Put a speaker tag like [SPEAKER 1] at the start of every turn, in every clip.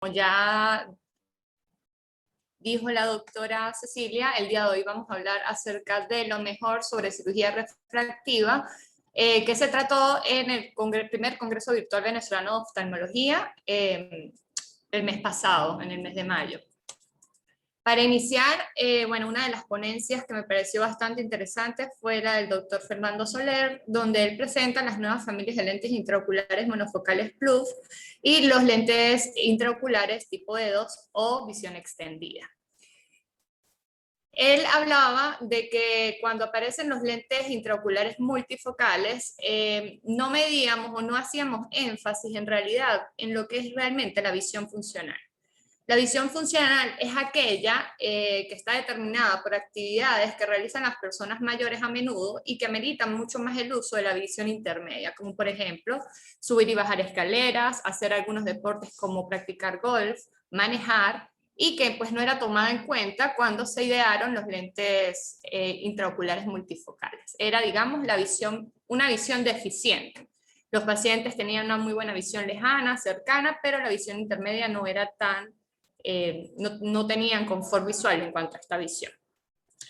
[SPEAKER 1] ya dijo la doctora Cecilia, el día de hoy vamos a hablar acerca de lo mejor sobre cirugía refractiva, que se trató en el primer Congreso Virtual Venezolano de Oftalmología el mes pasado, en el mes de mayo. Para iniciar, bueno, una de las ponencias que me pareció bastante interesante fue la del doctor Fernando Soler, donde él presenta las nuevas familias de lentes intraoculares monofocales Plus y los lentes intraoculares tipo E2 o visión extendida. Él hablaba de que cuando aparecen los lentes intraoculares multifocales, no medíamos o no hacíamos énfasis en realidad en lo que es realmente la visión funcional. La visión funcional es aquella que está determinada por actividades que realizan las personas mayores a menudo y que ameritan mucho más el uso de la visión intermedia, como por ejemplo subir y bajar escaleras, hacer algunos deportes como practicar golf, manejar, y que pues no era tomada en cuenta cuando se idearon los lentes intraoculares multifocales. Era, digamos, una visión deficiente. Los pacientes tenían una muy buena visión lejana, cercana, pero la visión intermedia no era tan no tenían confort visual en cuanto a esta visión.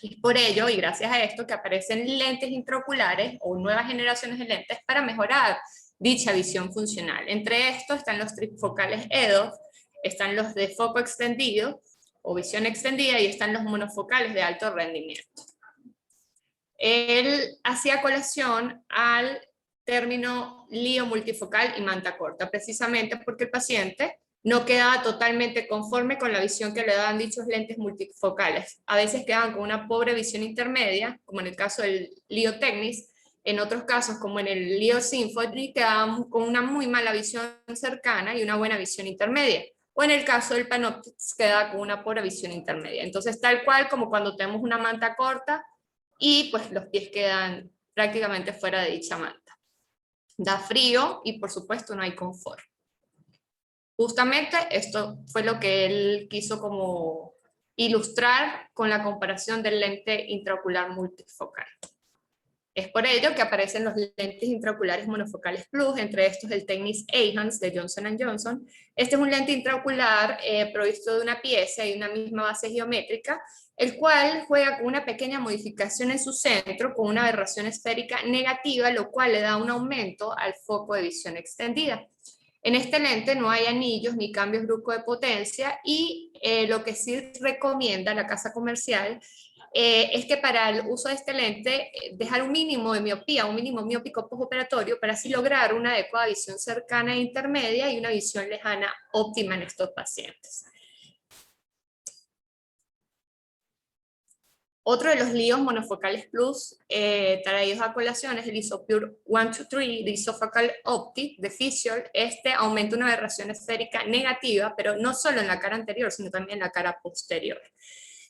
[SPEAKER 1] Es por ello, y gracias a esto, que aparecen lentes intraoculares o nuevas generaciones de lentes para mejorar dicha visión funcional. Entre estos están los trifocales EDOF, están los de foco extendido o visión extendida y están los monofocales de alto rendimiento. Él hacía colación al término lío multifocal y manta corta, precisamente porque el paciente no quedaba totalmente conforme con la visión que le daban dichos lentes multifocales. A veces quedaban con una pobre visión intermedia, como en el caso del Lío Technis. En otros casos, como en el Lío Symphony, quedaban con una muy mala visión cercana y una buena visión intermedia. O en el caso del Panoptix, quedaba con una pobre visión intermedia. Entonces, tal cual como cuando tenemos una manta corta y pues los pies quedan prácticamente fuera de dicha manta. Da frío y por supuesto no hay confort. Justamente esto fue lo que él quiso como ilustrar con la comparación del lente intraocular multifocal. Es por ello que aparecen los lentes intraoculares monofocales Plus, entre estos el Technis Eyhance de Johnson & Johnson. Este es un lente intraocular provisto de una pieza y una misma base geométrica, el cual juega con una pequeña modificación en su centro, con una aberración esférica negativa, lo cual le da un aumento al foco de visión extendida. En este lente no hay anillos ni cambios bruscos de potencia y lo que sí recomienda la casa comercial es que para el uso de este lente dejar un mínimo de miopía, un mínimo miópico postoperatorio para así lograr una adecuada visión cercana e intermedia y una visión lejana óptima en estos pacientes. Otro de los líos monofocales Plus traídos a colación es el Isopure 123 de Isofocal Optic de Physiol. Este aumenta una aberración esférica negativa, pero no solo en la cara anterior, sino también en la cara posterior.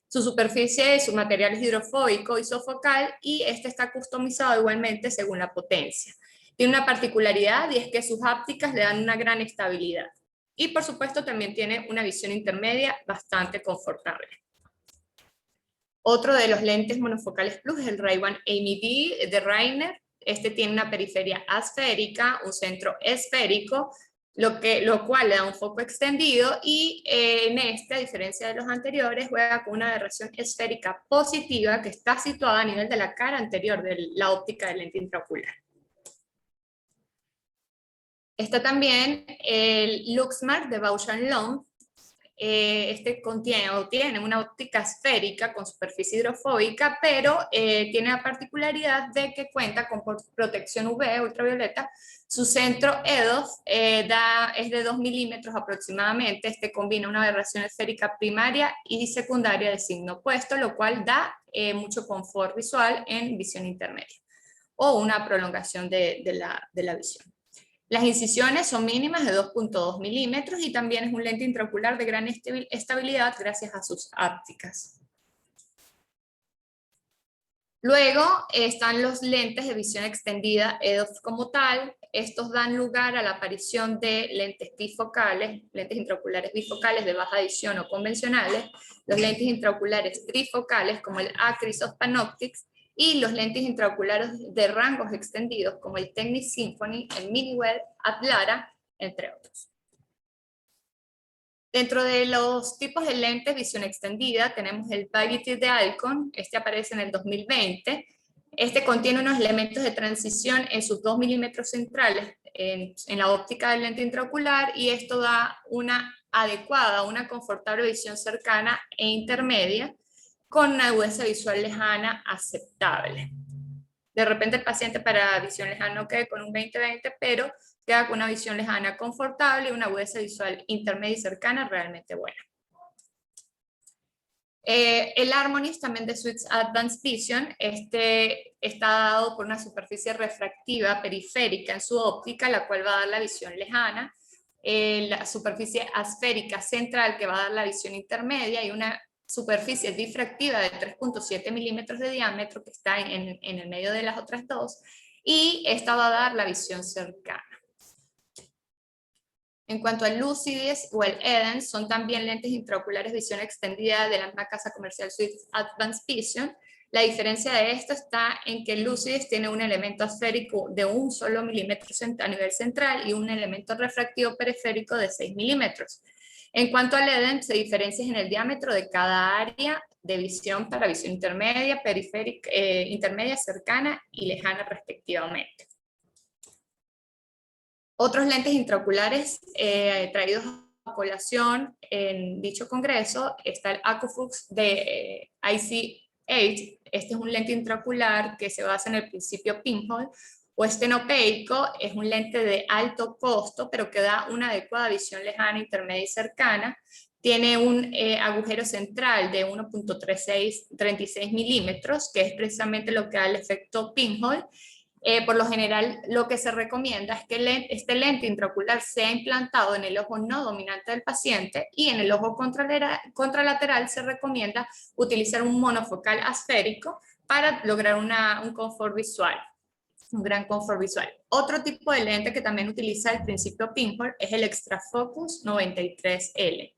[SPEAKER 1] Su superficie y su material es hidrofóbico, isofocal, y este está customizado igualmente según la potencia. Tiene una particularidad y es que sus ápticas le dan una gran estabilidad. Y por supuesto también tiene una visión intermedia bastante confortable. Otro de los lentes monofocales Plus es el Ray-Ban AMD de Reiner. Este tiene una periferia asférica, un centro esférico, lo cual le da un foco extendido y en este, a diferencia de los anteriores, juega con una aberración esférica positiva que está situada a nivel de la cara anterior de la óptica del lente intraocular. Está también el Luxmark de Bausch & Lomb. Este tiene una óptica esférica con superficie hidrofóbica, pero tiene la particularidad de que cuenta con protección UV, ultravioleta. Su centro EDOF es de 2 milímetros aproximadamente. Este combina una aberración esférica primaria y secundaria de signo opuesto, lo cual da mucho confort visual en visión intermedia o una prolongación de la visión. Las incisiones son mínimas de 2.2 milímetros y también es un lente intraocular de gran estabilidad gracias a sus ápticas. Luego están los lentes de visión extendida EDOF como tal. Estos dan lugar a la aparición de lentes bifocales, lentes intraoculares bifocales de baja edición o convencionales, los lentes intraoculares trifocales como el Acris of Panoptix, y los lentes intraoculares de rangos extendidos como el Technis Symphony, el Miniwell, Atlara, entre otros. Dentro de los tipos de lentes visión extendida tenemos el Vivity de Alcon, este aparece en el 2020. Este contiene unos elementos de transición en sus 2 milímetros centrales en la óptica del lente intraocular, y esto da una adecuada, una confortable visión cercana e intermedia con una agudeza visual lejana aceptable. De repente el paciente para visión lejana no quede con un 20-20, pero queda con una visión lejana confortable y una agudeza visual intermedia y cercana realmente buena. El Harmonies también de Sweets Advanced Vision, este está dado por una superficie refractiva periférica en su óptica, la cual va a dar la visión lejana, la superficie asférica central que va a dar la visión intermedia, y una superficie difractiva de 3.7 milímetros de diámetro que está en el medio de las otras dos, y esta va a dar la visión cercana. En cuanto al Lucidis o el Eden, son también lentes intraoculares visión extendida de la misma casa comercial Sweets Advanced Vision. La diferencia de esto está en que el Lucidis tiene un elemento asférico de 1 solo milímetro a nivel central y un elemento refractivo periférico de 6 milímetros. En cuanto al Eden, se diferencia en el diámetro de cada área de visión para visión intermedia, periférica, intermedia, cercana y lejana respectivamente. Otros lentes intraoculares traídos a colación en dicho congreso está el Acufux de IC8. Este es un lente intraocular que se basa en el principio pinhole, o estenopeico. Es un lente de alto costo, pero que da una adecuada visión lejana, intermedia y cercana. Tiene un agujero central de 1.36 milímetros, que es precisamente lo que da el efecto pinhole. Por lo general, lo que se recomienda es que este lente intraocular sea implantado en el ojo no dominante del paciente, y en el ojo contralateral se recomienda utilizar un monofocal asférico para lograr un confort visual, un gran confort visual. Otro tipo de lente que también utiliza el principio pinhole es el Extrafocus 93L.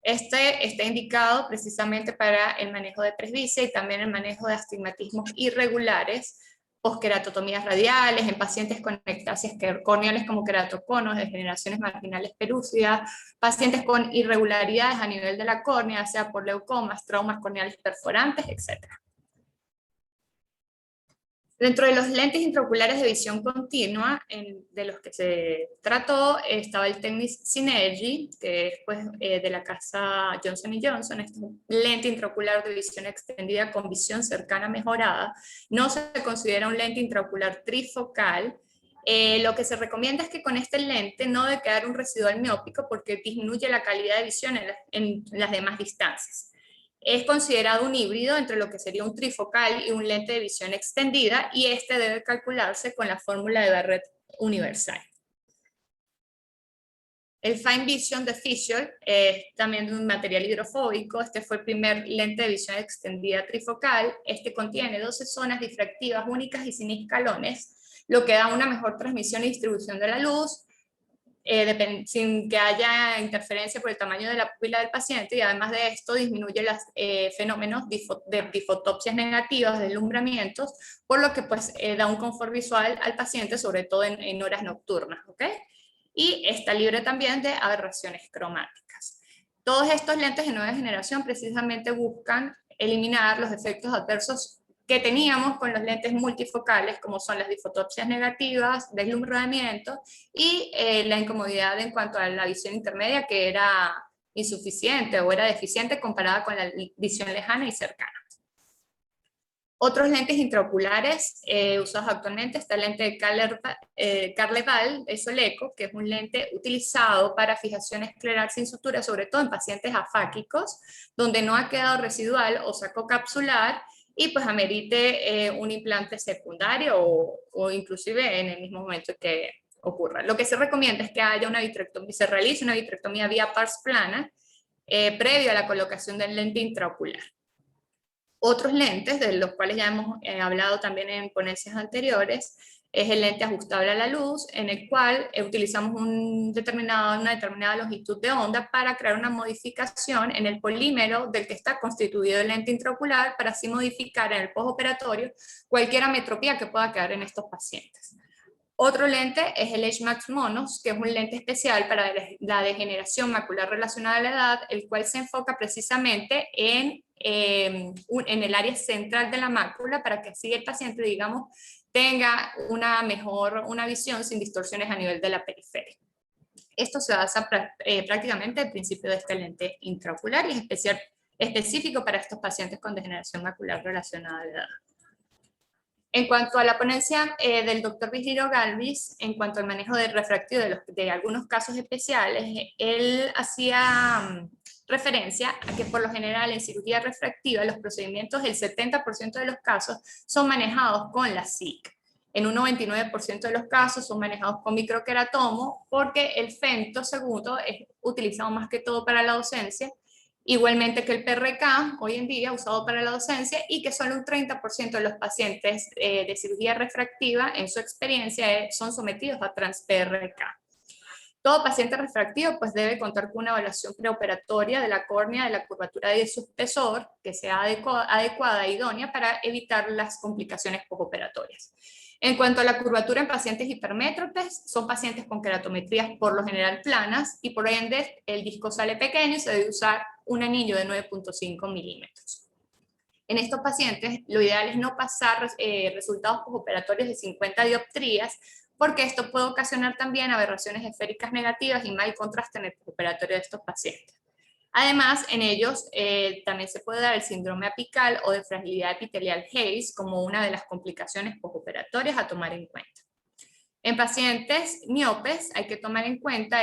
[SPEAKER 1] Este está indicado precisamente para el manejo de presbicia y también el manejo de astigmatismos irregulares, posqueratotomías radiales, en pacientes con ectasias corneales como queratoconos, degeneraciones marginales pelúcidas, pacientes con irregularidades a nivel de la córnea, sea por leucomas, traumas corneales perforantes, etc. Dentro de los lentes intraoculares de visión continua, de los que se trató, estaba el Tecnis Synergy, que es pues, de la casa Johnson & Johnson. Este es un lente intraocular de visión extendida con visión cercana mejorada. No se considera un lente intraocular trifocal. Lo que se recomienda es que con este lente no debe quedar un residual miópico, porque disminuye la calidad de visión en las demás distancias. Es considerado un híbrido entre lo que sería un trifocal y un lente de visión extendida, y este debe calcularse con la fórmula de Barrett universal. El Fine Vision de Fisher es también de un material hidrofóbico. Este fue el primer lente de visión extendida trifocal. Este contiene 12 zonas difractivas únicas y sin escalones, lo que da una mejor transmisión y distribución de la luz, sin que haya interferencia por el tamaño de la pupila del paciente, y además de esto disminuye los fenómenos de difotopsias negativas, deslumbramientos, por lo que pues, da un confort visual al paciente, sobre todo en horas nocturnas, ¿ok? Y está libre también de aberraciones cromáticas. Todos estos lentes de nueva generación precisamente buscan eliminar los efectos adversos que teníamos con los lentes multifocales, como son las difotopsias negativas, deslumbramiento y la incomodidad en cuanto a la visión intermedia, que era insuficiente o era deficiente comparada con la visión lejana y cercana. Otros lentes intraoculares usados actualmente está el lente de Carleval de Soleco, que es un lente utilizado para fijación escleral sin sutura, sobre todo en pacientes afáquicos, donde no ha quedado residual o saco capsular, y pues amerite un implante secundario o inclusive en el mismo momento que ocurra. Lo que se recomienda es que haya una vitrectomía, se realice una vitrectomía vía pars plana previo a la colocación del lente intraocular. Otros lentes, de los cuales ya hemos hablado también en ponencias anteriores, es el lente ajustable a la luz, en el cual utilizamos una determinada longitud de onda para crear una modificación en el polímero del que está constituido el lente intraocular, para así modificar en el postoperatorio cualquier ametropía que pueda quedar en estos pacientes. Otro lente es el H-Max Monos, que es un lente especial para la degeneración macular relacionada a la edad, el cual se enfoca precisamente en el área central de la mácula para que así el paciente, digamos, tenga una visión sin distorsiones a nivel de la periferia. Esto se basa prácticamente en el principio de este lente intraocular y es específico para estos pacientes con degeneración macular relacionada a la edad. En cuanto a la ponencia del doctor Virgilio Galvis, en cuanto al manejo del refractivo de algunos casos especiales, él hacía referencia a que por lo general en cirugía refractiva los procedimientos, el 70% de los casos son manejados con la SIC. En un 99% de los casos son manejados con microqueratomo porque el femto segundo es utilizado más que todo para la docencia, igualmente que el PRK, hoy en día usado para la docencia, y que solo un 30% de los pacientes de cirugía refractiva, en su experiencia, son sometidos a trans-PRK. Todo paciente refractivo pues, debe contar con una evaluación preoperatoria de la córnea, de la curvatura de su espesor, que sea adecuada e idónea para evitar las complicaciones postoperatorias. En cuanto a la curvatura en pacientes hipermétropes, son pacientes con queratometrías por lo general planas y por ende el disco sale pequeño y se debe usar un anillo de 9.5 milímetros. En estos pacientes, lo ideal es no pasar resultados postoperatorios de 50 dioptrías, porque esto puede ocasionar también aberraciones esféricas negativas y mal contraste en el postoperatorio de estos pacientes. Además, en ellos también se puede dar el síndrome apical o de fragilidad epitelial Hayes como una de las complicaciones postoperatorias a tomar en cuenta. En pacientes miopes hay que tomar en cuenta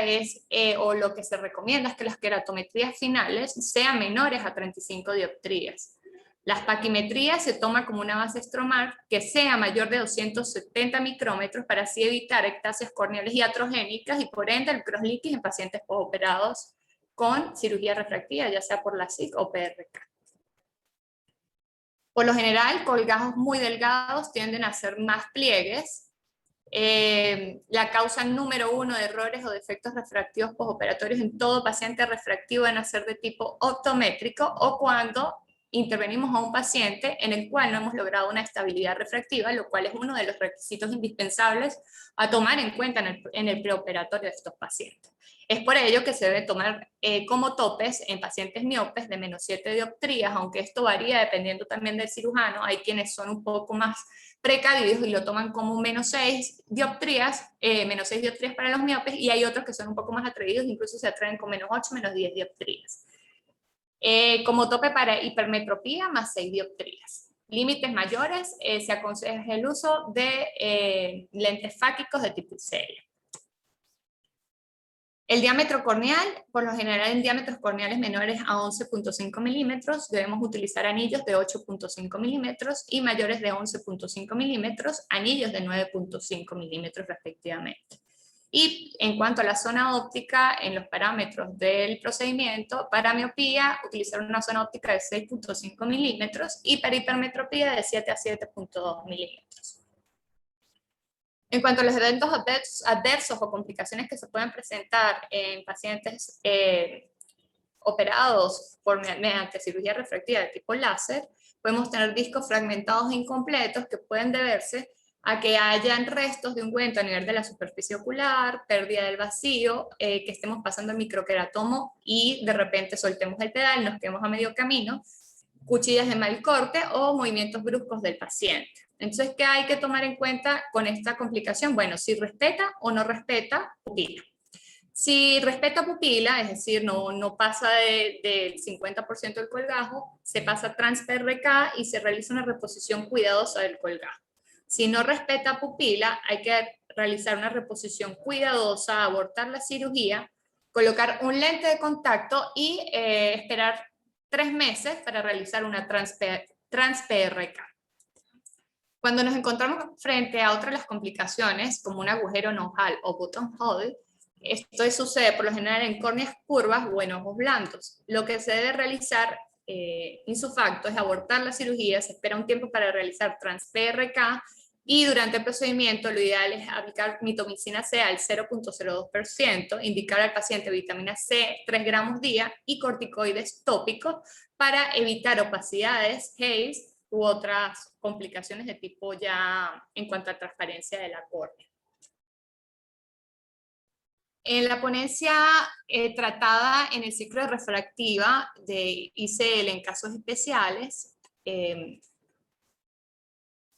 [SPEAKER 1] o lo que se recomienda es que las queratometrías finales sean menores a 35 dioptrías. Las paquimetrías se toma como una base estromar que sea mayor de 270 micrómetros para así evitar ectasias corneales iatrogénicas y por ende el crosslinking en pacientes postoperados con cirugía refractiva, ya sea por la SIC o PRK. Por lo general, colgajos muy delgados tienden a hacer más pliegues. La causa número 1 de errores o defectos refractivos postoperatorios en todo paciente refractivo deben ser de tipo optométrico o cuando intervenimos a un paciente en el cual no hemos logrado una estabilidad refractiva, lo cual es uno de los requisitos indispensables a tomar en cuenta en el preoperatorio de estos pacientes. Es por ello que se debe tomar como topes en pacientes miopes de menos 7 dioptrías, aunque esto varía dependiendo también del cirujano. Hay quienes son un poco más precavidos y lo toman como menos 6 dioptrías para los miopes, y hay otros que son un poco más atrevidos, incluso se atreven con menos 8, menos 10 dioptrías. Como tope para hipermetropía, más 6 dioptrías. Límites mayores, se aconseja el uso de lentes fáquicos de tipo serie. El diámetro corneal, por lo general en diámetros corneales menores a 11.5 milímetros, debemos utilizar anillos de 8.5 milímetros y mayores de 11.5 milímetros, anillos de 9.5 milímetros respectivamente. Y en cuanto a la zona óptica, en los parámetros del procedimiento, para miopía, utilizar una zona óptica de 6.5 milímetros y para hipermetropía de 7 a 7.2 milímetros. En cuanto a los eventos adversos o complicaciones que se pueden presentar en pacientes operados mediante cirugía refractiva de tipo láser, podemos tener discos fragmentados e incompletos que pueden deberse a que hayan restos de ungüento a nivel de la superficie ocular, pérdida del vacío, que estemos pasando el microqueratomo y de repente soltemos el pedal, nos quedemos a medio camino, cuchillas de mal corte o movimientos bruscos del paciente. Entonces, ¿qué hay que tomar en cuenta con esta complicación? Bueno, si respeta o no respeta pupila. Si respeta pupila, es decir, no pasa del 50% del colgajo, se pasa a trans-PRK y se realiza una reposición cuidadosa del colgajo. Si no respeta pupila, hay que realizar una reposición cuidadosa, abortar la cirugía, colocar un lente de contacto y esperar 3 meses para realizar una trans-PRK. Cuando nos encontramos frente a otras de las complicaciones, como un agujero nodal o buttonhole, esto sucede por lo general en córneas curvas o en ojos blandos. Lo que se debe realizar ipso facto es abortar la cirugía, se espera un tiempo para realizar trans-PRK y durante el procedimiento lo ideal es aplicar mitomicina C al 0.02%, indicar al paciente vitamina C 3 gramos día y corticoides tópicos para evitar opacidades, haze u otras complicaciones de tipo ya en cuanto a transparencia de la córnea. En la ponencia tratada en el ciclo de refractiva de ICL en casos especiales,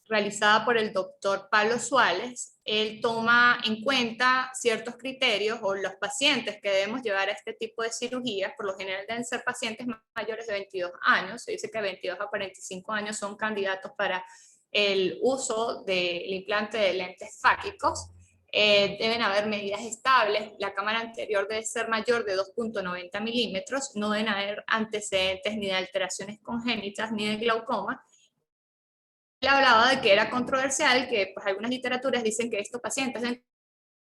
[SPEAKER 1] realizada por el doctor Pablo Suárez, él toma en cuenta ciertos criterios o los pacientes que debemos llevar a este tipo de cirugías. Por lo general deben ser pacientes mayores de 22 años, se dice que 22 a 45 años son candidatos para el uso del implante de lentes fáquicos. Deben haber medidas estables, la cámara anterior debe ser mayor de 2.90 milímetros, no deben haber antecedentes ni de alteraciones congénitas ni de glaucoma. Él hablaba de que era controversial, que pues, algunas literaturas dicen que estos pacientes deben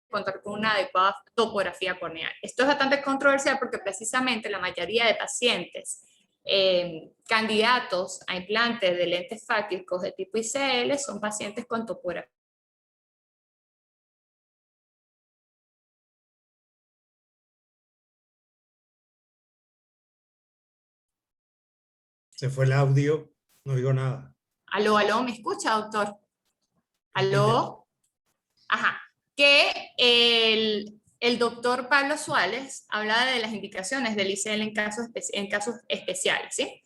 [SPEAKER 1] contar con una adecuada topografía corneal. Esto es bastante controversial porque precisamente la mayoría de pacientes candidatos a implantes de lentes fáquicos de tipo ICL son pacientes con topografía.
[SPEAKER 2] Se fue el audio, no oigo nada.
[SPEAKER 1] Aló, aló, ¿me escucha, doctor? Aló. Ajá. Que el doctor Pablo Suárez habla de las indicaciones del ICL en casos especiales, ¿sí?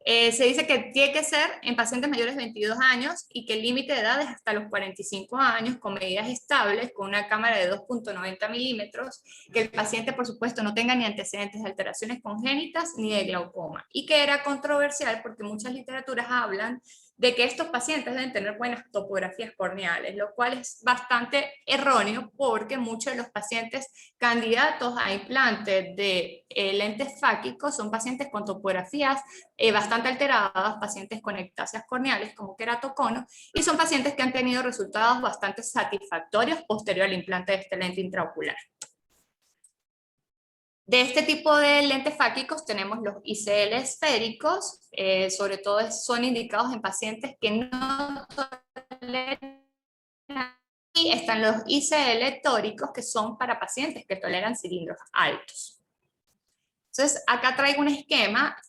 [SPEAKER 1] Se dice que tiene que ser en pacientes mayores de 22 años y que el límite de edad es hasta los 45 años con medidas estables, con una cámara de 2.90 milímetros, que el paciente por supuesto no tenga ni antecedentes de alteraciones congénitas ni de glaucoma, y que era controversial porque muchas literaturas hablan de que estos pacientes deben tener buenas topografías corneales, lo cual es bastante erróneo porque muchos de los pacientes candidatos a implantes de lentes fáquicos son pacientes con topografías bastante alteradas, pacientes con ectasias corneales como queratocono, y son pacientes que han tenido resultados bastante satisfactorios posterior al implante de este lente intraocular. De este tipo de lentes fáquicos tenemos los ICL esféricos, sobre todo son indicados en pacientes que no toleran, y están los ICL tóricos, que son para pacientes que toleran cilindros altos. Entonces, acá traigo un esquema,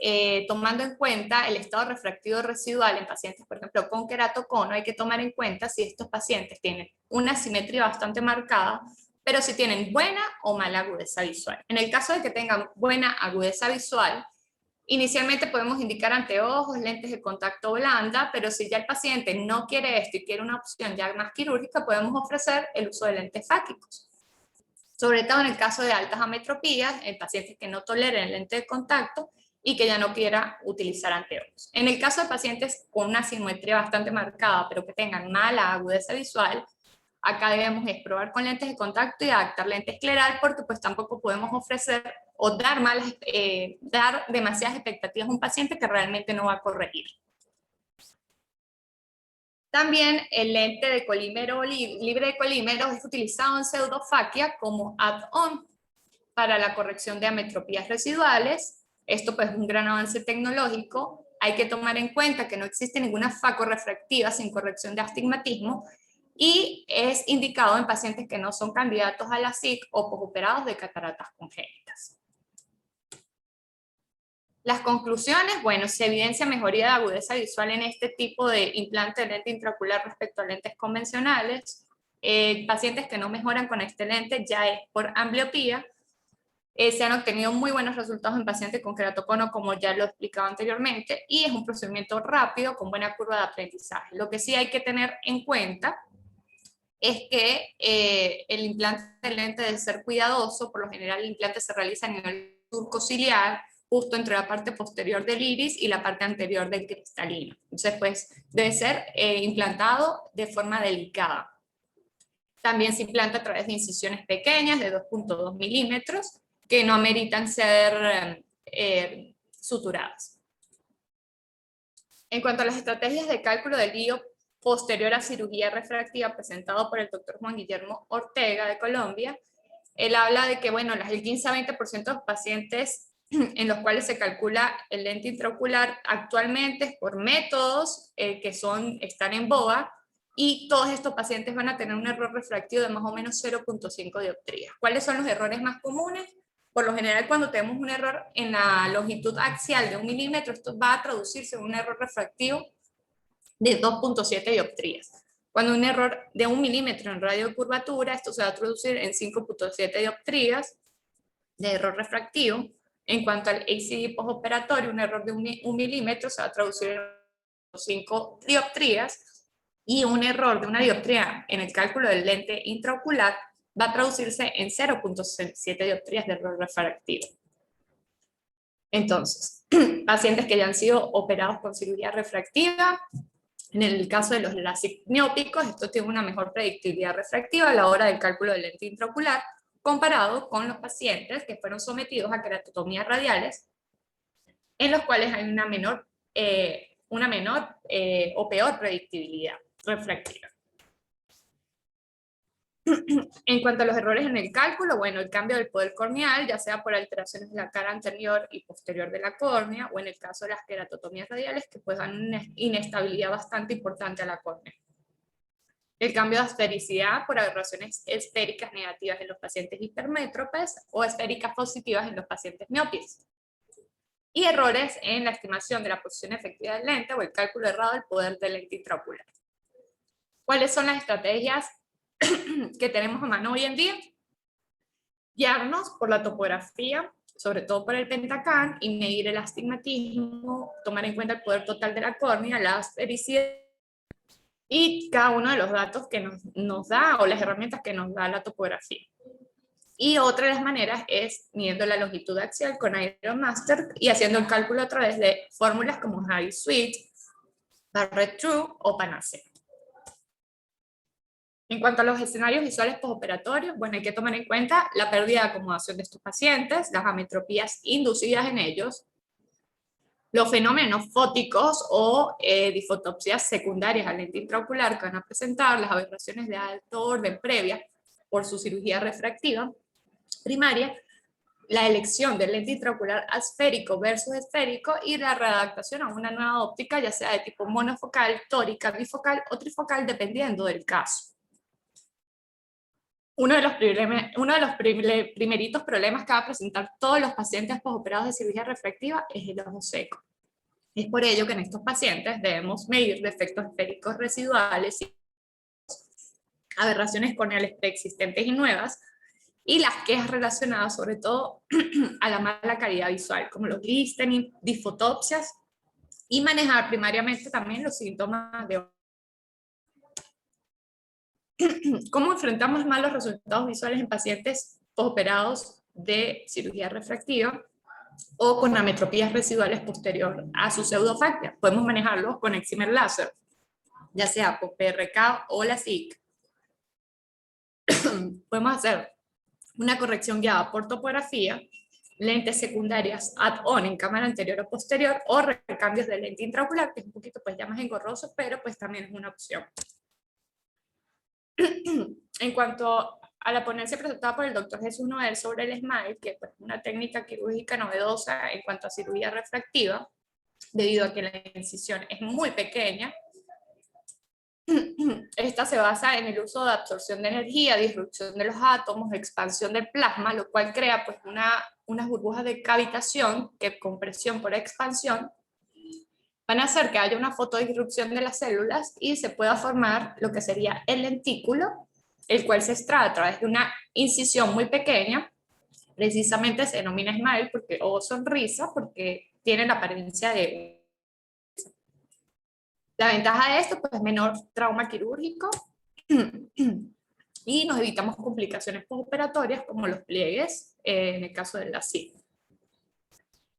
[SPEAKER 1] tomando en cuenta el estado refractivo residual en pacientes, por ejemplo, con queratocono. Hay que tomar en cuenta si estos pacientes tienen una simetría bastante marcada, pero si tienen buena o mala agudeza visual. En el caso de que tengan buena agudeza visual, inicialmente podemos indicar anteojos, lentes de contacto blanda, pero si ya el paciente no quiere esto y quiere una opción ya más quirúrgica, podemos ofrecer el uso de lentes fáquicos. Sobre todo en el caso de altas ametropías, en pacientes que no toleren el lente de contacto y que ya no quiera utilizar anteojos. En el caso de pacientes con una simetría bastante marcada, pero que tengan mala agudeza visual, acá debemos probar con lentes de contacto y adaptar lente escleral, porque pues tampoco podemos ofrecer o dar demasiadas expectativas a un paciente que realmente no va a corregir. También el lente de colímero libre de colímeros es utilizado en pseudofaquia como add-on para la corrección de ametropías residuales. Esto pues es un gran avance tecnológico. Hay que tomar en cuenta que no existe ninguna facorefractiva sin corrección de astigmatismo y es indicado en pacientes que no son candidatos a la SIC o posoperados de cataratas congénitas. Las conclusiones, bueno, se evidencia mejoría de agudeza visual en este tipo de implante de lente intraocular respecto a lentes convencionales. Pacientes que no mejoran con este lente ya es por ambliopía. Se han obtenido muy buenos resultados en pacientes con queratocono, como ya lo he explicado anteriormente, y es un procedimiento rápido con buena curva de aprendizaje. Lo que sí hay que tener en cuenta es que el implante de lente debe ser cuidadoso. Por lo general el implante se realiza a nivel surcociliar, justo entre la parte posterior del iris y la parte anterior del cristalino. Entonces, pues, debe ser implantado de forma delicada. También se implanta a través de incisiones pequeñas de 2.2 milímetros que no ameritan ser suturadas. En cuanto a las estrategias de cálculo del lío posterior a cirugía refractiva presentado por el doctor Juan Guillermo Ortega de Colombia, él habla de que, bueno, el 15 a 20% de los pacientes en los cuales se calcula el lente intraocular actualmente por métodos que están en boga, y todos estos pacientes van a tener un error refractivo de más o menos 0.5 dioptrías. ¿Cuáles son los errores más comunes? Por lo general, cuando tenemos un error en la longitud axial de 1 milímetro, esto va a traducirse en un error refractivo de 2.7 dioptrías. Cuando un error de 1 milímetro en radio de curvatura, esto se va a traducir en 5.7 dioptrías de error refractivo. En cuanto al ACD postoperatorio, un error de 1 milímetro se va a traducir en 5 dioptrías, y un error de 1 dioptría en el cálculo del lente intraocular va a traducirse en 0.7 dioptrías de error refractivo. Entonces, pacientes que ya han sido operados con cirugía refractiva, en el caso de los LASIK miópicos, esto tiene una mejor predictibilidad refractiva a la hora del cálculo del lente intraocular, comparado con los pacientes que fueron sometidos a queratotomías radiales, en los cuales hay una menor o peor predictibilidad refractiva. En cuanto a los errores en el cálculo, bueno, el cambio del poder corneal, ya sea por alteraciones de la cara anterior y posterior de la córnea, o en el caso de las queratotomías radiales, que pues dan una inestabilidad bastante importante a la córnea. El cambio de esfericidad por aberraciones esféricas negativas en los pacientes hipermétropes o esféricas positivas en los pacientes miopes. Y errores en la estimación de la posición efectiva del lente o el cálculo errado del poder del lente intraocular. ¿Cuáles son las estrategias que tenemos a mano hoy en día? Guiarnos por la topografía, sobre todo por el Pentacam, y medir el astigmatismo, tomar en cuenta el poder total de la córnea, la esfericidad, y cada uno de los datos que nos da, o las herramientas que nos da la topografía. Y otra de las maneras es midiendo la longitud axial con Aeromaster y haciendo el cálculo a través de fórmulas como High-Sweet, Barrett-True o Panacea. En cuanto a los escenarios visuales postoperatorios, bueno, hay que tomar en cuenta la pérdida de acomodación de estos pacientes, las ametropías inducidas en ellos, los fenómenos fóticos o difotopsias secundarias al lente intraocular que van a presentar, las aberraciones de alto orden previas por su cirugía refractiva primaria, la elección del lente intraocular asférico versus esférico y la readaptación a una nueva óptica, ya sea de tipo monofocal, tórica, bifocal o trifocal, dependiendo del caso. Uno de los primeritos problemas que va a presentar todos los pacientes postoperados de cirugía refractiva es el ojo seco. Es por ello que en estos pacientes debemos medir defectos esféricos residuales, aberraciones corneales preexistentes y nuevas, y las quejas relacionadas sobre todo a la mala calidad visual, como los glistening, difotopsias, y manejar primariamente también los síntomas de ojo. ¿Cómo enfrentamos malos resultados visuales en pacientes postoperados de cirugía refractiva o con ametropías residuales posterior a su pseudofactia? Podemos manejarlos con excimer láser, ya sea por PRK o LASIK. Podemos hacer una corrección guiada por topografía, lentes secundarias add-on en cámara anterior o posterior, o recambios de lente intraocular, que es un poquito pues ya más engorroso, pero pues también es una opción. En cuanto a la ponencia presentada por el doctor Jesús Noel sobre el SMILE, que es pues, una técnica quirúrgica novedosa en cuanto a cirugía refractiva, debido a que la incisión es muy pequeña, esta se basa en el uso de absorción de energía, disrupción de los átomos, expansión del plasma, lo cual crea pues, unas burbujas de cavitación que con presión por expansión van a hacer que haya una fotodisrupción de las células y se pueda formar lo que sería el lentículo, el cual se extrae a través de una incisión muy pequeña, precisamente se denomina SMILE o sonrisa porque tiene la apariencia de... La ventaja de esto pues, es menor trauma quirúrgico y nos evitamos complicaciones postoperatorias como los pliegues en el caso del LASIK.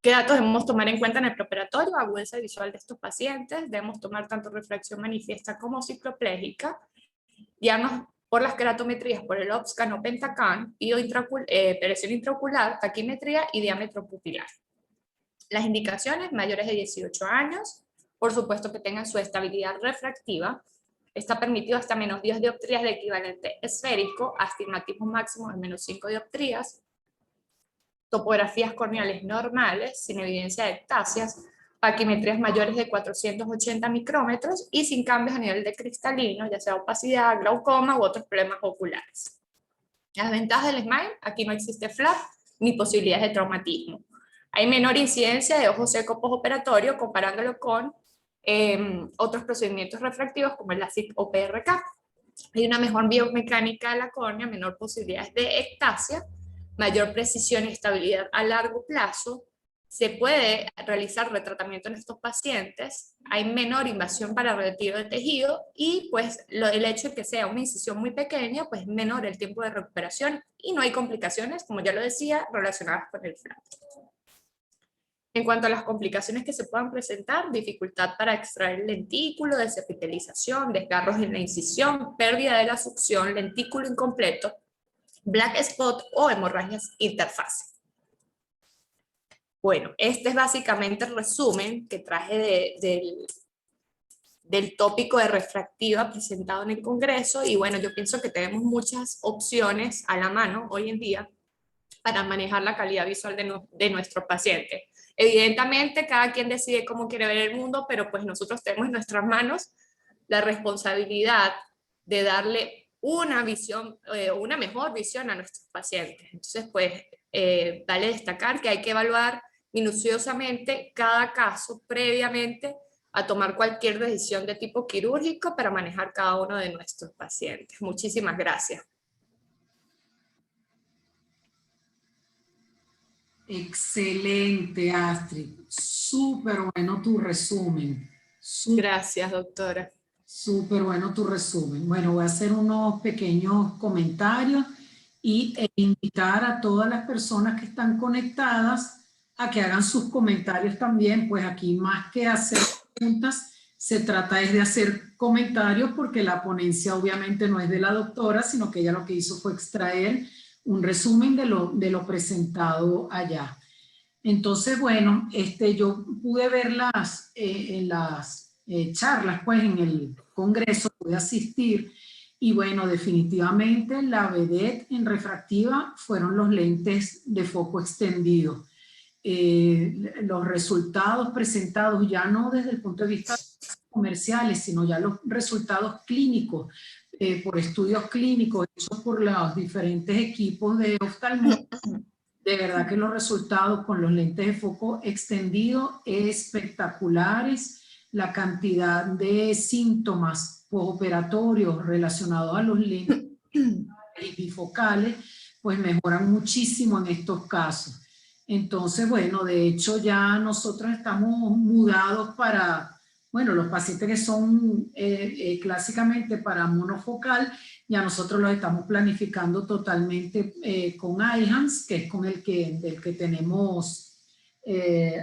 [SPEAKER 1] ¿Qué datos debemos tomar en cuenta en el preoperatorio? Agudeza visual de estos pacientes. Debemos tomar tanto refracción manifiesta como cicloplégica. Guiarnos por las queratometrías, por el OPSCAN o Pentacam, presión intraocular, taquimetría y diámetro pupilar. Las indicaciones, mayores de 18 años, por supuesto que tengan su estabilidad refractiva. Está permitido hasta menos 10 dioptrías de equivalente esférico, astigmatismo máximo de menos 5 dioptrías. Topografías corneales normales, sin evidencia de ectasias, paquimetrías mayores de 480 micrómetros y sin cambios a nivel de cristalino, ya sea opacidad, glaucoma u otros problemas oculares. Las ventajas del SMILE, aquí no existe flap ni posibilidades de traumatismo. Hay menor incidencia de ojo seco postoperatorio comparándolo con otros procedimientos refractivos como el LASIK o PRK. Hay una mejor biomecánica de la córnea, menor posibilidades de ectasia, mayor precisión y estabilidad a largo plazo. Se puede realizar retratamiento en estos pacientes, hay menor invasión para retiro de tejido y pues el hecho de que sea una incisión muy pequeña, pues menor el tiempo de recuperación y no hay complicaciones, como ya lo decía, relacionadas con el flanco. En cuanto a las complicaciones que se puedan presentar, dificultad para extraer el lentículo, desepitelización, desgarros en la incisión, pérdida de la succión, lentículo incompleto, black spot o hemorragias interfase. Bueno, este es básicamente el resumen que traje del tópico de refractiva presentado en el Congreso y bueno, yo pienso que tenemos muchas opciones a la mano hoy en día para manejar la calidad visual de nuestros pacientes. Evidentemente, cada quien decide cómo quiere ver el mundo, pero pues nosotros tenemos en nuestras manos la responsabilidad de darle una visión, una mejor visión a nuestros pacientes. Entonces, pues, vale destacar que hay que evaluar minuciosamente cada caso previamente a tomar cualquier decisión de tipo quirúrgico para manejar cada uno de nuestros pacientes. Muchísimas gracias.
[SPEAKER 3] Excelente, Astrid. Súper bueno tu resumen.
[SPEAKER 1] Gracias, doctora.
[SPEAKER 3] Súper bueno tu resumen. Bueno, voy a hacer unos pequeños comentarios e invitar a todas las personas que están conectadas a que hagan sus comentarios también, pues aquí más que hacer preguntas, se trata es de hacer comentarios porque la ponencia obviamente no es de la doctora, sino que ella lo que hizo fue extraer un resumen de lo presentado allá. Entonces, bueno, yo pude ver en las charlas, pues en el Congreso, pude asistir y bueno, definitivamente la vedette en refractiva fueron los lentes de foco extendido. Los resultados presentados ya no desde el punto de vista comerciales, sino ya los resultados clínicos, por estudios clínicos hechos por los diferentes equipos de oftalmología. De verdad que los resultados con los lentes de foco extendido espectaculares, la cantidad de síntomas postoperatorios relacionados a los lentes bifocales, pues mejoran muchísimo en estos casos. Entonces, bueno, de hecho ya nosotros estamos mudados para, bueno, los pacientes que son clásicamente para monofocal, ya nosotros los estamos planificando totalmente con Eyhance, que es con del que tenemos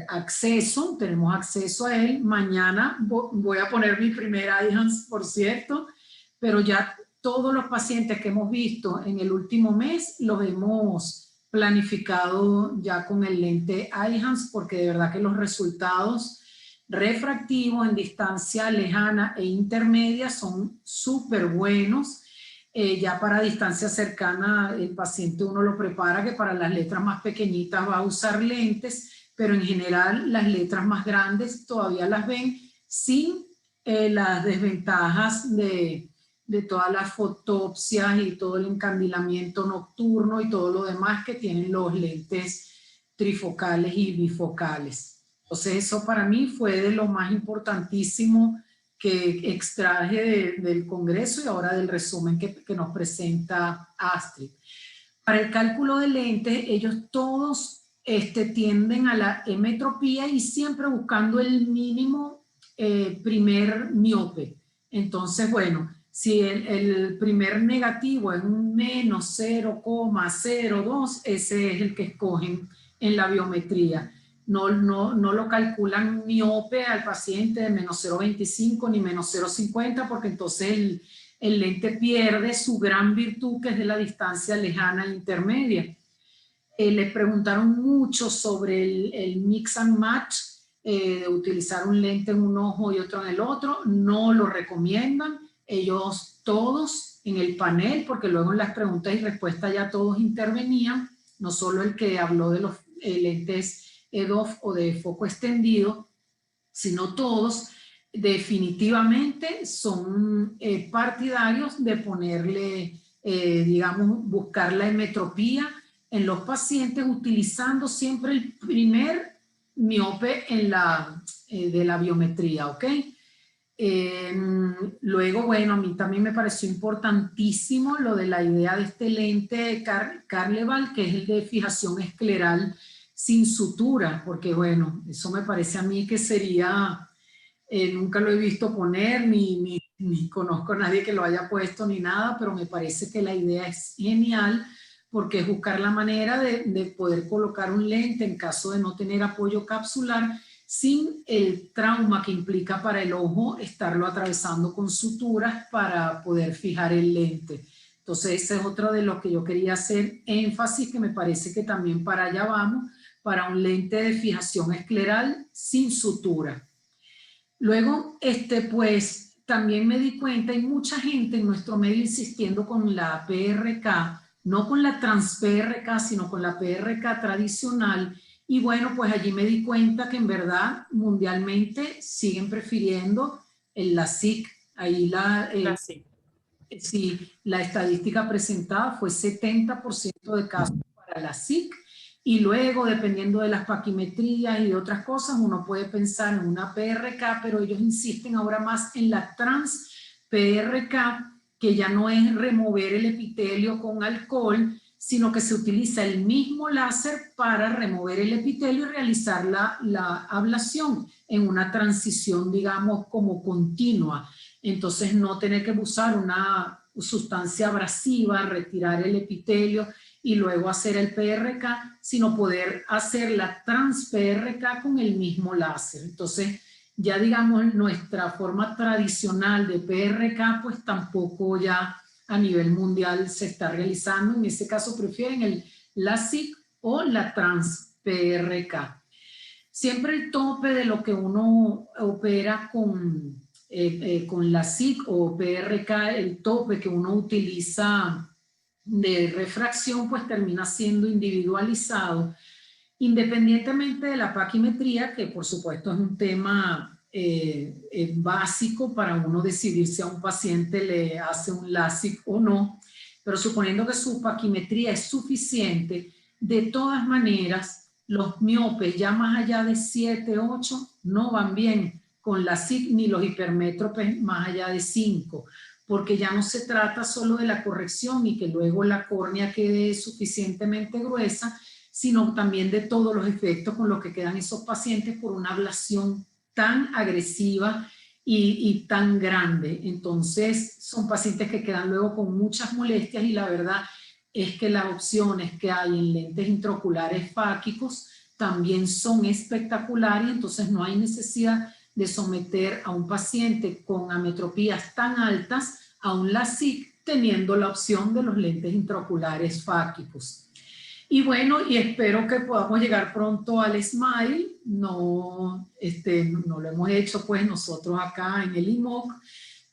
[SPEAKER 3] acceso, tenemos acceso a él. Mañana voy a poner mi primer Eyhance, por cierto, pero ya todos los pacientes que hemos visto en el último mes los hemos planificado ya con el lente Eyhance, porque de verdad que los resultados refractivos en distancia lejana e intermedia son súper buenos. Ya para distancia cercana el paciente uno lo prepara que para las letras más pequeñitas va a usar lentes, pero en general las letras más grandes todavía las ven sin las desventajas de todas las fotopsias y todo el encandilamiento nocturno y todo lo demás que tienen los lentes trifocales y bifocales. Entonces eso para mí fue de lo más importantísimo que extraje del Congreso y ahora del resumen que nos presenta Astrid. Para el cálculo de lentes, ellos todos tienden a la emetropía y siempre buscando el mínimo primer miope. Entonces, bueno, si el primer negativo es un menos 0,02, ese es el que escogen en la biometría. No lo calculan miope al paciente de menos 0,25 ni menos 0,50 porque entonces el lente pierde su gran virtud que es de la distancia lejana e intermedia. Les preguntaron mucho sobre el mix and match, de utilizar un lente en un ojo y otro en el otro. No lo recomiendan. Ellos todos en el panel, porque luego en las preguntas y respuestas ya todos intervenían, no solo el que habló de los lentes EDOF o de foco extendido, sino todos definitivamente son partidarios de ponerle, digamos, buscar la emetropía en los pacientes utilizando siempre el primer miope en de la biometría, ¿ok? Luego, bueno, a mí también me pareció importantísimo lo de la idea de este lente Carleval, que es el de fijación escleral sin sutura, porque bueno, eso me parece a mí que sería, nunca lo he visto poner, ni conozco a nadie que lo haya puesto ni nada, pero me parece que la idea es genial, porque es buscar la manera de poder colocar un lente en caso de no tener apoyo capsular, sin el trauma que implica para el ojo estarlo atravesando con suturas para poder fijar el lente. Entonces ese es otro de lo que yo quería hacer énfasis, que me parece que también para allá vamos, para un lente de fijación escleral sin sutura. Luego, pues también me di cuenta, hay mucha gente en nuestro medio insistiendo con la PRK, no con la trans-PRK, sino con la PRK tradicional. Y bueno, pues allí me di cuenta que en verdad mundialmente siguen prefiriendo el LASIK. Ahí sí, la estadística presentada fue 70% de casos para LASIK. Y luego, dependiendo de las paquimetrías y de otras cosas, uno puede pensar en una PRK, pero ellos insisten ahora más en la trans-PRK, que ya no es remover el epitelio con alcohol, sino que se utiliza el mismo láser para remover el epitelio y realizar la ablación en una transición, digamos, como continua. Entonces, no tener que usar una sustancia abrasiva, retirar el epitelio y luego hacer el PRK, sino poder hacer la trans-PRK con el mismo láser. Entonces, ya digamos, nuestra forma tradicional de PRK, pues tampoco ya a nivel mundial se está realizando. En ese caso prefieren el LASIK o la trans-PRK. Siempre el tope de lo que uno opera con LASIK o PRK, el tope que uno utiliza de refracción, pues termina siendo individualizado, independientemente de la paquimetría, que por supuesto es un tema básico para uno decidir si a un paciente le hace un LASIK o no, pero suponiendo que su paquimetría es suficiente, de todas maneras, los miopes ya más allá de 7, 8 no van bien con LASIK, ni los hipermétropes más allá de 5, porque ya no se trata solo de la corrección y que luego la córnea quede suficientemente gruesa, sino también de todos los efectos con los que quedan esos pacientes por una ablación tan agresiva y tan grande. Entonces son pacientes que quedan luego con muchas molestias, y la verdad es que las opciones que hay en lentes intraoculares fáquicos también son espectaculares. Entonces no hay necesidad de someter a un paciente con ametropías tan altas a un LASIK, teniendo la opción de los lentes intraoculares fáquicos. Y bueno, y espero que podamos llegar pronto al SMILE. No lo hemos hecho pues nosotros acá en el IMOC,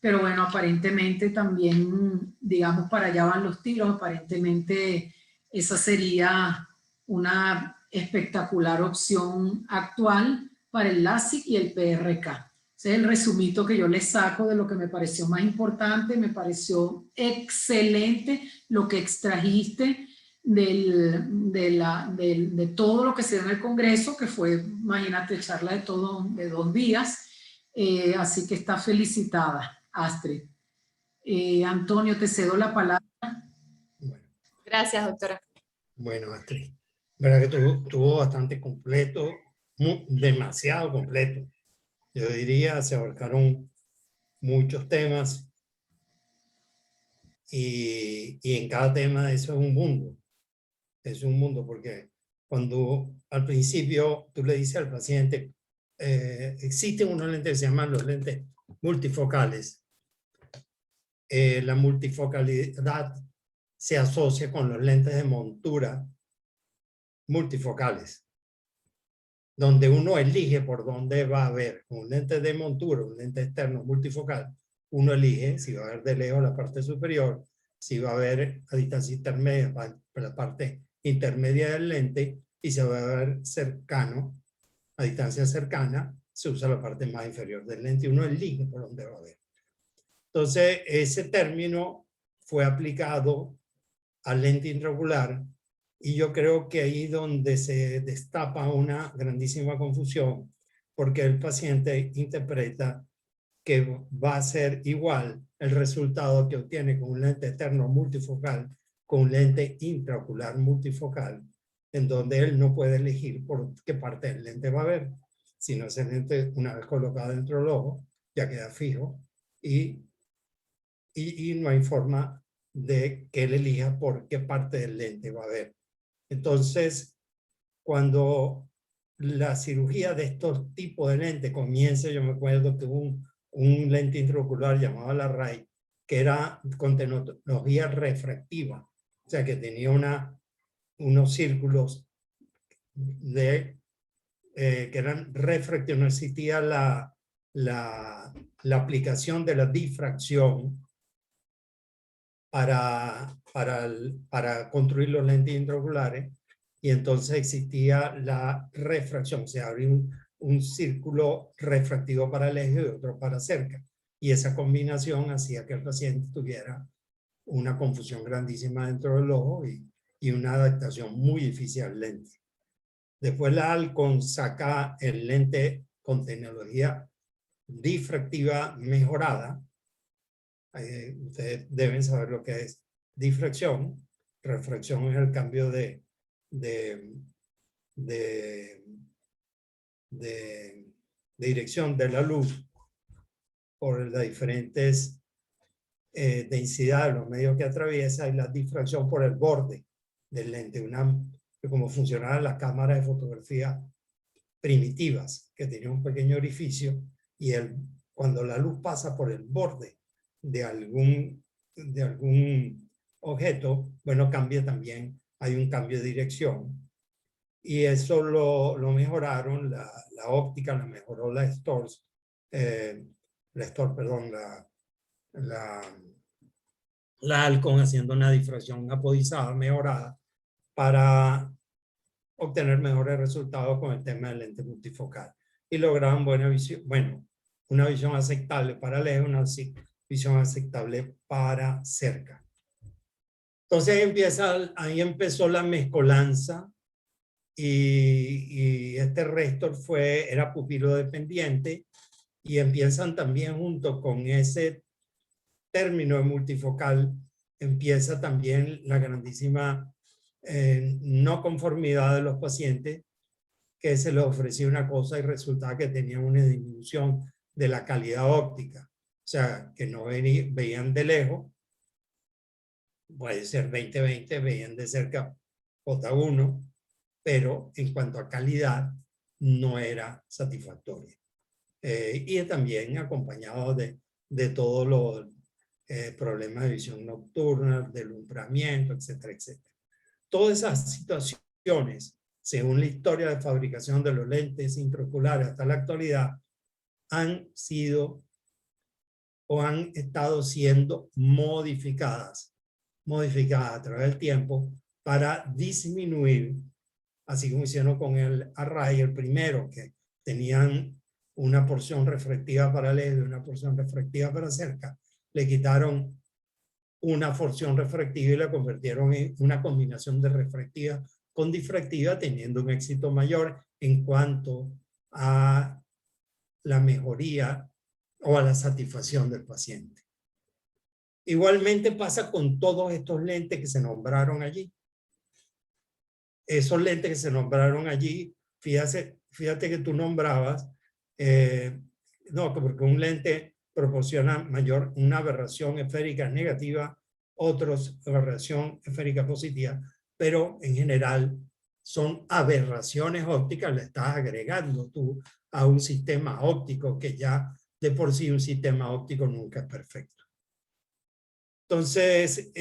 [SPEAKER 3] pero bueno, aparentemente también, digamos, para allá van los tiros. Aparentemente esa sería una espectacular opción actual para el LASIK y el PRK. Ese es el resumito que yo les saco de lo que me pareció más importante. Me pareció excelente lo que extrajiste de todo lo que se dio en el Congreso, que fue, imagínate, charla de 2 días. Así que está felicitada, Astrid. Antonio, te cedo la palabra.
[SPEAKER 2] Bueno,
[SPEAKER 1] Gracias, doctora.
[SPEAKER 2] bueno, Astrid, verdad que tuvo bastante completo, demasiado completo. Yo diría, se abarcaron muchos temas y en cada tema eso es un mundo. Es un mundo porque cuando al principio tú le dices al paciente, existen unos lentes que se llaman los lentes multifocales. La multifocalidad se asocia con los lentes de montura multifocales, donde uno elige por dónde va a ver. Un lente de montura, un lente externo multifocal, uno elige si va a ver de lejos la parte superior, si va a ver a distancia intermedia la parte intermedia del lente, y si va a ver cercano, a distancia cercana, se usa la parte más inferior del lente y uno elige por dónde va a ver. Entonces, ese término fue aplicado al lente intraocular Y yo creo que ahí donde se destapa una grandísima confusión, porque el paciente interpreta que va a ser igual el resultado que obtiene con un lente externo multifocal con un lente intraocular multifocal, en donde él no puede elegir por qué parte del lente va a ver, sino ese lente, una vez colocado dentro del ojo, ya queda fijo y no hay forma de que él elija por qué parte del lente va a ver. Entonces, cuando la cirugía de estos tipos de lentes comienza, yo me acuerdo que hubo un lente intraocular llamado la RAI, que era con tecnología refractiva, o sea que tenía unos círculos que eran refractivos, no existía la aplicación de la difracción para construir los lentes intraoculares, y entonces existía la refracción, o sea, había un círculo refractivo para el eje y otro para cerca, y esa combinación hacía que el paciente tuviera una confusión grandísima dentro del ojo y una adaptación muy difícil al lente. Después la Alcon saca el lente con tecnología difractiva mejorada. Ustedes deben saber lo que es difracción. Refracción es el cambio de dirección de la luz por las diferentes densidades de los medios que atraviesa, y la difracción por el borde del lente, como funcionaban las cámaras de fotografía primitivas, que tenían un pequeño orificio, y cuando la luz pasa por el borde de algún objeto, bueno, cambia también, hay un cambio de dirección. Y eso lo mejoraron, la óptica la mejoró la Storz, la Alcon, haciendo una difracción apodizada mejorada para obtener mejores resultados con el tema del lente multifocal. Y lograban buena visión, bueno, una visión aceptable para lejos, una visión aceptable para cerca. Entonces ahí empezó la mezcolanza, y este Restor era pupilo dependiente, y empiezan también junto con ese término de multifocal, empieza también la grandísima no conformidad de los pacientes, que se les ofrecía una cosa y resultaba que tenían una disminución de la calidad óptica. O sea, que no veían de lejos, puede ser 20/20, veían de cerca J1, pero en cuanto a calidad no era satisfactoria. Y también acompañado de todos los problemas de visión nocturna, del alumbramiento, etcétera, etcétera. Todas esas situaciones, según la historia de fabricación de los lentes intraoculares hasta la actualidad, han sido o han estado siendo modificadas a través del tiempo para disminuir, así como hicieron con el Array, el primero, que tenían una porción refractiva para lejos y una porción refractiva para cerca, le quitaron una porción refractiva y la convirtieron en una combinación de refractiva con difractiva, teniendo un éxito mayor en cuanto a la mejoría o a la satisfacción del paciente. Igualmente pasa con todos estos lentes que se nombraron allí. Esos lentes que se nombraron allí, fíjate que tú nombrabas, no, porque un lente proporciona una aberración esférica negativa, otros aberración esférica positiva, pero en general son aberraciones ópticas, le estás agregando tú a un sistema óptico que ya de por sí un sistema óptico nunca es perfecto. Entonces,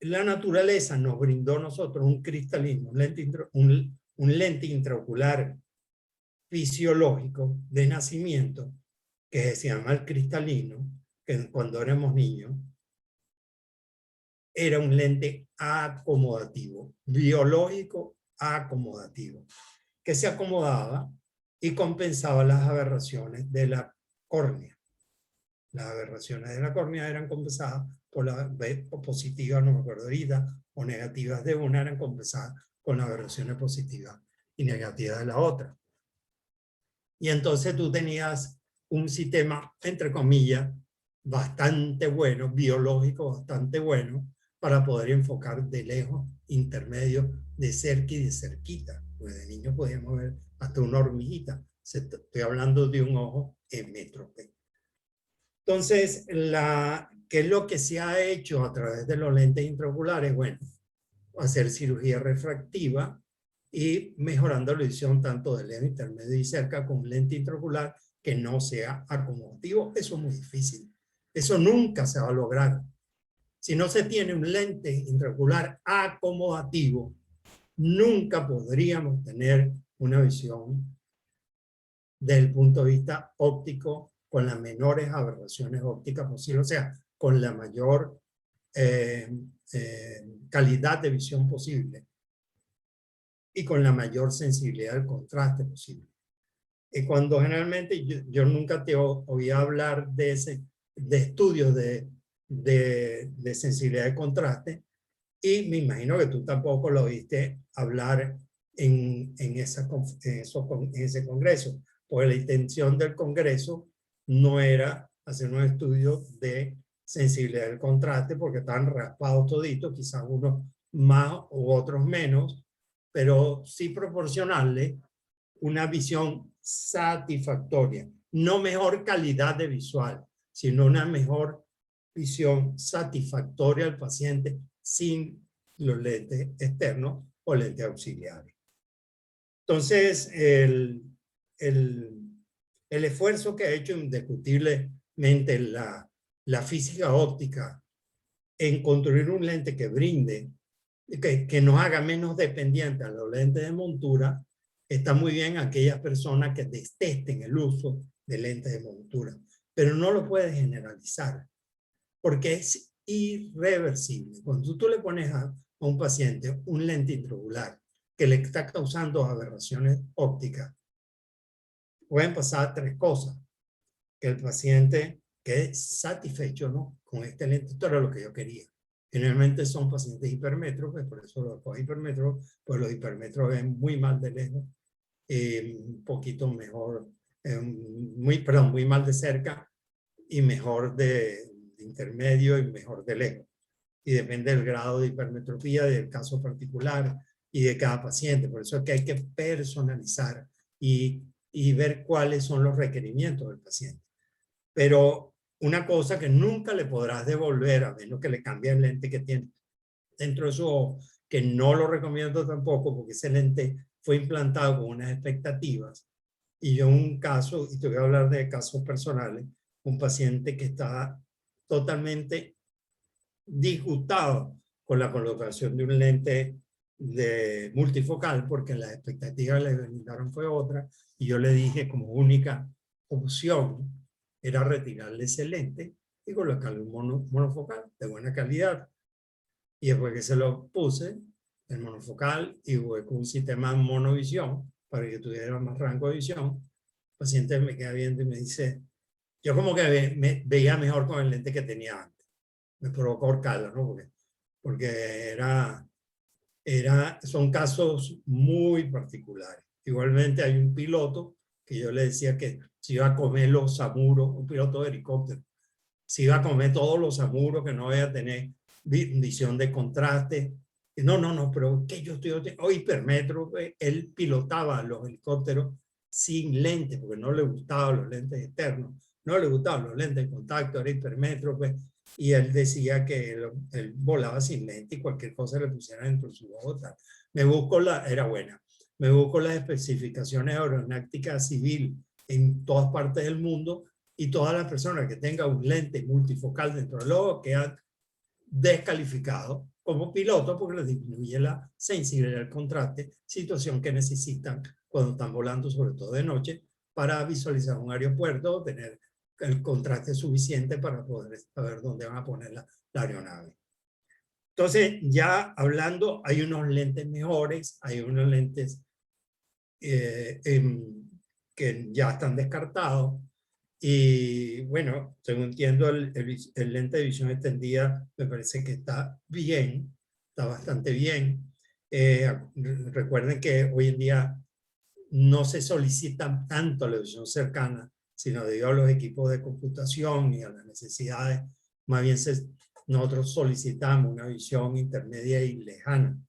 [SPEAKER 2] la naturaleza nos brindó a nosotros un cristalismo, un lente intraocular fisiológico de nacimiento, que se llama el cristalino, que cuando éramos niños era un lente acomodativo, biológico acomodativo, que se acomodaba y compensaba las aberraciones de la córnea. Las aberraciones de la córnea eran compensadas por la B positiva, no me acuerdo ahorita, o negativas de una eran compensadas con las aberraciones positivas y negativas de la otra. Y entonces tú tenías un sistema, entre comillas, bastante bueno, biológico bastante bueno, para poder enfocar de lejos, intermedio, de cerca y de cerquita. Pues de niño podíamos ver hasta una hormiguita. Estoy hablando de un ojo hemétrope. Entonces, ¿qué es lo que se ha hecho a través de los lentes intraoculares? Bueno, hacer cirugía refractiva y mejorando la visión tanto de lejos, intermedio y cerca con un lente intraocular que no sea acomodativo. Eso es muy difícil. Eso nunca se va a lograr. Si no se tiene un lente intraocular acomodativo, nunca podríamos tener una visión desde el punto de vista óptico con las menores aberraciones ópticas posibles, o sea, con la mayor calidad de visión posible y con la mayor sensibilidad del contraste posible. Y cuando generalmente yo nunca te oía hablar de estudios de sensibilidad de contraste, y me imagino que tú tampoco lo oíste hablar en ese congreso, porque la intención del congreso no era hacer un estudio de sensibilidad del contraste, porque están raspados toditos, quizás unos más u otros menos, pero sí proporcionarle una visión satisfactoria, no mejor calidad de visual, sino una mejor visión satisfactoria al paciente sin los lentes externos o lentes auxiliares. Entonces, el esfuerzo que ha hecho indiscutiblemente la física óptica en construir un lente que brinde, que nos haga menos dependientes a los lentes de montura, está muy bien a aquellas personas que detesten el uso de lentes de montura, pero no lo puedes generalizar, porque es irreversible. Cuando tú le pones a un paciente un lente intraocular que le está causando aberraciones ópticas, pueden pasar tres cosas. Que el paciente quede satisfecho, ¿no?, con este lente. Esto era lo que yo quería. Generalmente son pacientes hipermétropes, por eso los hipermétropes, pues los hipermétropes ven muy mal de lejos, un poquito mejor, muy mal de cerca y mejor de intermedio y mejor de lejos. Y depende del grado de hipermetropía, del caso particular y de cada paciente. Por eso es que hay que personalizar y ver cuáles son los requerimientos del paciente. Pero una cosa que nunca le podrás devolver, a menos que le cambie el lente que tiene dentro de su ojo, que no lo recomiendo tampoco porque ese lente fue implantado con unas expectativas. Y yo un caso, y te voy a hablar de casos personales, un paciente que estaba totalmente disgustado con la colocación de un lente de multifocal porque las expectativas que le brindaron fue otra, y yo le dije como única opción era retirarle ese lente y colocarle un monofocal de buena calidad. Y después que se lo puse, el monofocal, y con un sistema monovisión para que tuviera más rango de visión, el paciente me queda viendo y me dice, yo como que me veía mejor con el lente que tenía antes. Me provocó ahorcarla, ¿no? Porque son casos muy particulares. Igualmente hay un piloto que yo le decía que se iba a comer los samuros, un piloto de helicóptero, se iba a comer todos los samuros, que no iba a tener visión de contraste. No, pero que yo estoy hipermétrope. Él pilotaba los helicópteros sin lentes, porque no le gustaban los lentes externos, no le gustaban los lentes de contacto, era hipermétrope, y él decía que él volaba sin lente y cualquier cosa le pusiera dentro de su ojo. Era buena. Me busco las especificaciones aeronáuticas civil en todas partes del mundo, y todas las personas que tengan un lente multifocal dentro del ojo quedan descalificados como pilotos porque les disminuye la sensibilidad al contraste, situación que necesitan cuando están volando, sobre todo de noche, para visualizar un aeropuerto o tener el contraste suficiente para poder saber dónde van a poner la aeronave. Entonces, ya hablando, hay unos lentes mejores, hay unos lentes que ya están descartados. Y bueno, según entiendo, el lente de visión extendida me parece que está bien, está bastante bien. Recuerden que hoy en día no se solicita tanto la visión cercana, sino debido a los equipos de computación y a las necesidades, más bien nosotros solicitamos una visión intermedia y lejana.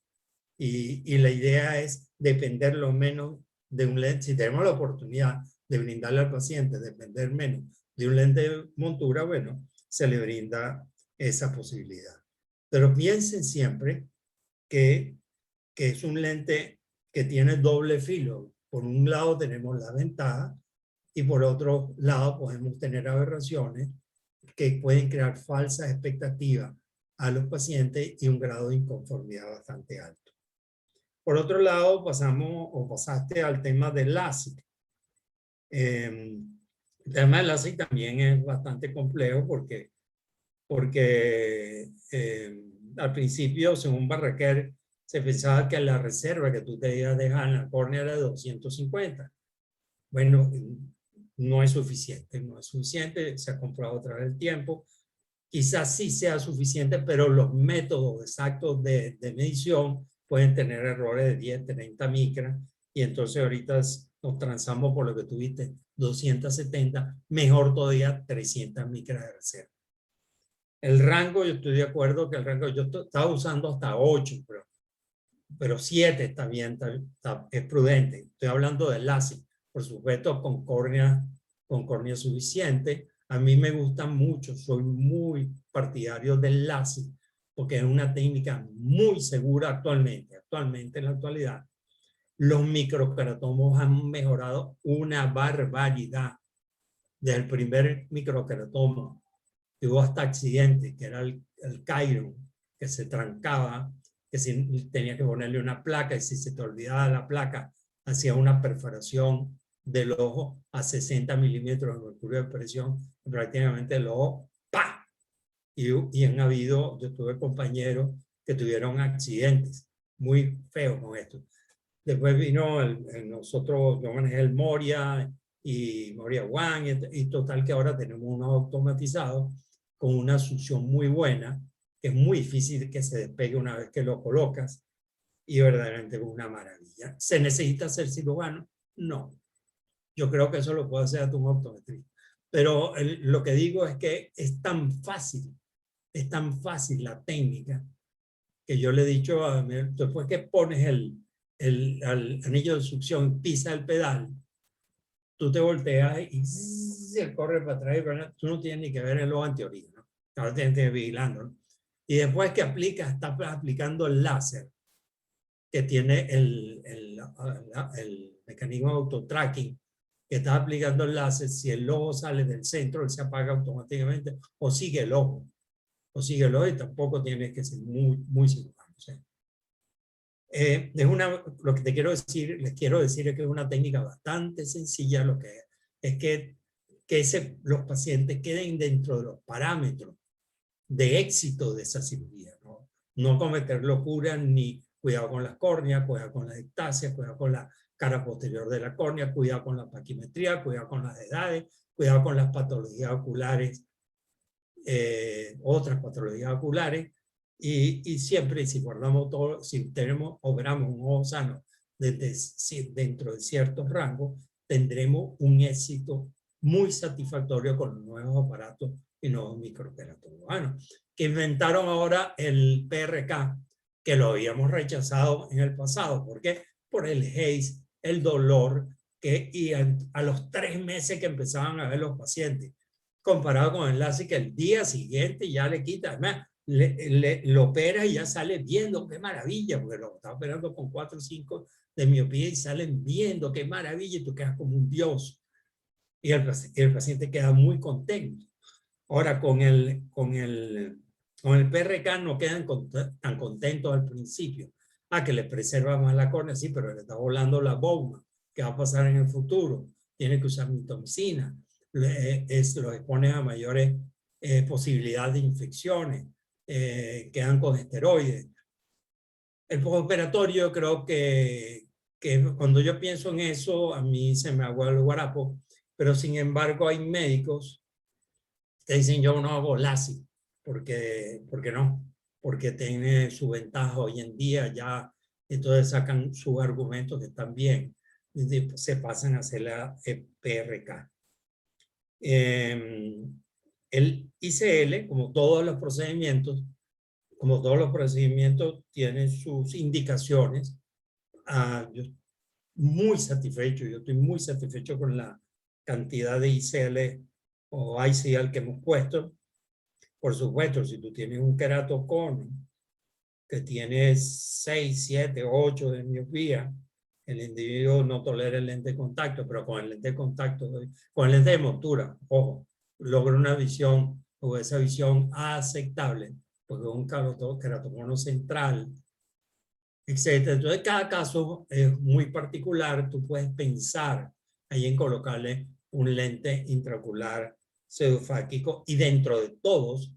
[SPEAKER 2] Y la idea es depender lo menos de un lente. Si tenemos la oportunidad de brindarle al paciente, depender menos de un lente de montura, bueno, se le brinda esa posibilidad. Pero piensen siempre que es un lente que tiene doble filo. Por un lado tenemos la ventaja y por otro lado podemos tener aberraciones que pueden crear falsas expectativas a los pacientes y un grado de inconformidad bastante alto. Por otro lado, pasaste al tema del LASIK. El tema del LASIK también es bastante complejo porque al principio, según Barraquer, se pensaba que la reserva que tú te ibas a dejar en la córnea era de 250. Bueno, no es suficiente, se ha comprobado a través del tiempo. Quizás sí sea suficiente, pero los métodos exactos de medición pueden tener errores de 10, 30 micras, y entonces ahorita nos transamos por lo que tuviste, 270, mejor todavía 300 micras de reserva. El rango, yo estoy de acuerdo que el rango, yo estaba usando hasta 8, pero 7 está bien, es prudente. Estoy hablando del LASIK, por supuesto con córnea suficiente. A mí me gusta mucho, soy muy partidario del LASIK, porque es una técnica muy segura actualmente en la actualidad. Los microqueratomos han mejorado una barbaridad. Desde el primer microqueratomo, que hubo hasta accidentes, que era el Cairo, que se trancaba, que tenía que ponerle una placa, y si se te olvidaba la placa, hacía una perforación del ojo a 60 milímetros de mercurio de presión, prácticamente el ojo, ¡pa! Y han habido, yo tuve compañeros que tuvieron accidentes muy feos con esto. Después vino yo manejé el Moria y Moria One, y total que ahora tenemos unos automatizados con una succión muy buena, que es muy difícil que se despegue una vez que lo colocas, y verdaderamente es una maravilla. ¿Se necesita ser cirujano? No. Yo creo que eso lo puede hacer a un optometrista. Pero lo que digo es que es tan fácil la técnica, que yo le he dicho, después que pones el anillo de succión, pisa el pedal, tú te volteas y se corre para atrás, tú no tienes ni que ver el ojo anterior, ¿no? Ahora tienes que ir vigilando, ¿no? Y después que estás aplicando el láser, que tiene el mecanismo de autotracking, que estás aplicando el láser, si el ojo sale del centro, él se apaga automáticamente, o sigue el ojo, y tampoco tienes que ser muy cirujano, ¿sí? Lo que les quiero decir es que es una técnica bastante sencilla. Lo que es que los pacientes queden dentro de los parámetros de éxito de esa cirugía, ¿no? No cometer locuras, ni cuidado con las córneas, cuidado con las ectasias, cuidado con la cara posterior de la córnea, cuidado con la paquimetría, cuidado con las edades, cuidado con las patologías oculares, otras patologías oculares. Y siempre, si guardamos todo, si operamos un ojo sano dentro de ciertos rangos, tendremos un éxito muy satisfactorio con los nuevos aparatos y nuevos microqueratomos. Bueno, que inventaron ahora el PRK, que lo habíamos rechazado en el pasado. ¿Por qué? Por el haze, el dolor, y a los 3 meses que empezaban a ver los pacientes, comparado con el LASIK, que el día siguiente ya le quita. Además, lo opera y ya sale viendo, qué maravilla, porque lo está operando con 4 o 5 de miopía y salen viendo, qué maravilla, y tú quedas como un dios. Y el paciente queda muy contento. Ahora, con el PRK no quedan tan contentos al principio. Que le preserva más la córnea, sí, pero le está volando la bomba. ¿Qué va a pasar en el futuro? Tiene que usar mitomicina. Los expone a mayores posibilidades de infecciones. Quedan con esteroides. El postoperatorio, creo que cuando yo pienso en eso, a mí se me agua el guarapo, pero sin embargo hay médicos que dicen: yo no hago LASIK, porque no, porque tiene su ventaja hoy en día ya, entonces sacan sus argumentos que están bien, y se pasan a hacer la PRK. El ICL, como todos los procedimientos, tienen sus indicaciones. Yo estoy muy satisfecho con la cantidad de ICL o ICL que hemos puesto. Por supuesto, si tú tienes un queratocono que tiene 6, 7, 8 de miopía, el individuo no tolera el lente de contacto, pero con el lente de contacto, con el lente de montura, ojo, logra una visión o esa visión aceptable, porque es un queratocono central, etc. Entonces, cada caso es muy particular. Tú puedes pensar ahí en colocarle un lente intraocular pseudofáquico, y dentro de todos,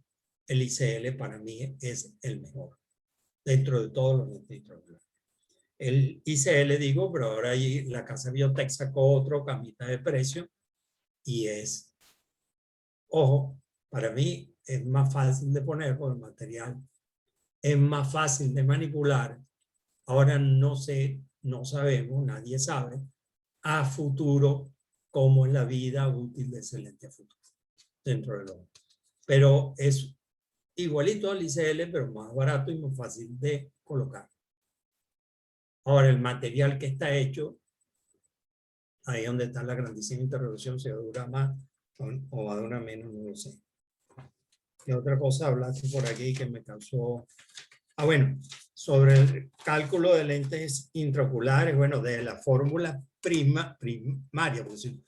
[SPEAKER 2] el ICL para mí es el mejor. Dentro de todos los lentes intraoculares. El ICL digo, pero ahora ahí la casa Biotech sacó otro camita de precio y es, ojo, para mí es más fácil de poner por el material, es más fácil de manipular. Ahora no sabemos, nadie sabe a futuro cómo es la vida útil de ese lente a futuro dentro del ojo. Pero es igualito al ICL, pero más barato y más fácil de colocar. Ahora, el material que está hecho, ahí donde está la grandísima interrogación, si va a durar más o va a durar menos, no lo sé. ¿Qué otra cosa hablaste por aquí que me causó? Bueno, sobre el cálculo de lentes intraoculares, bueno, de la fórmula primaria, porque si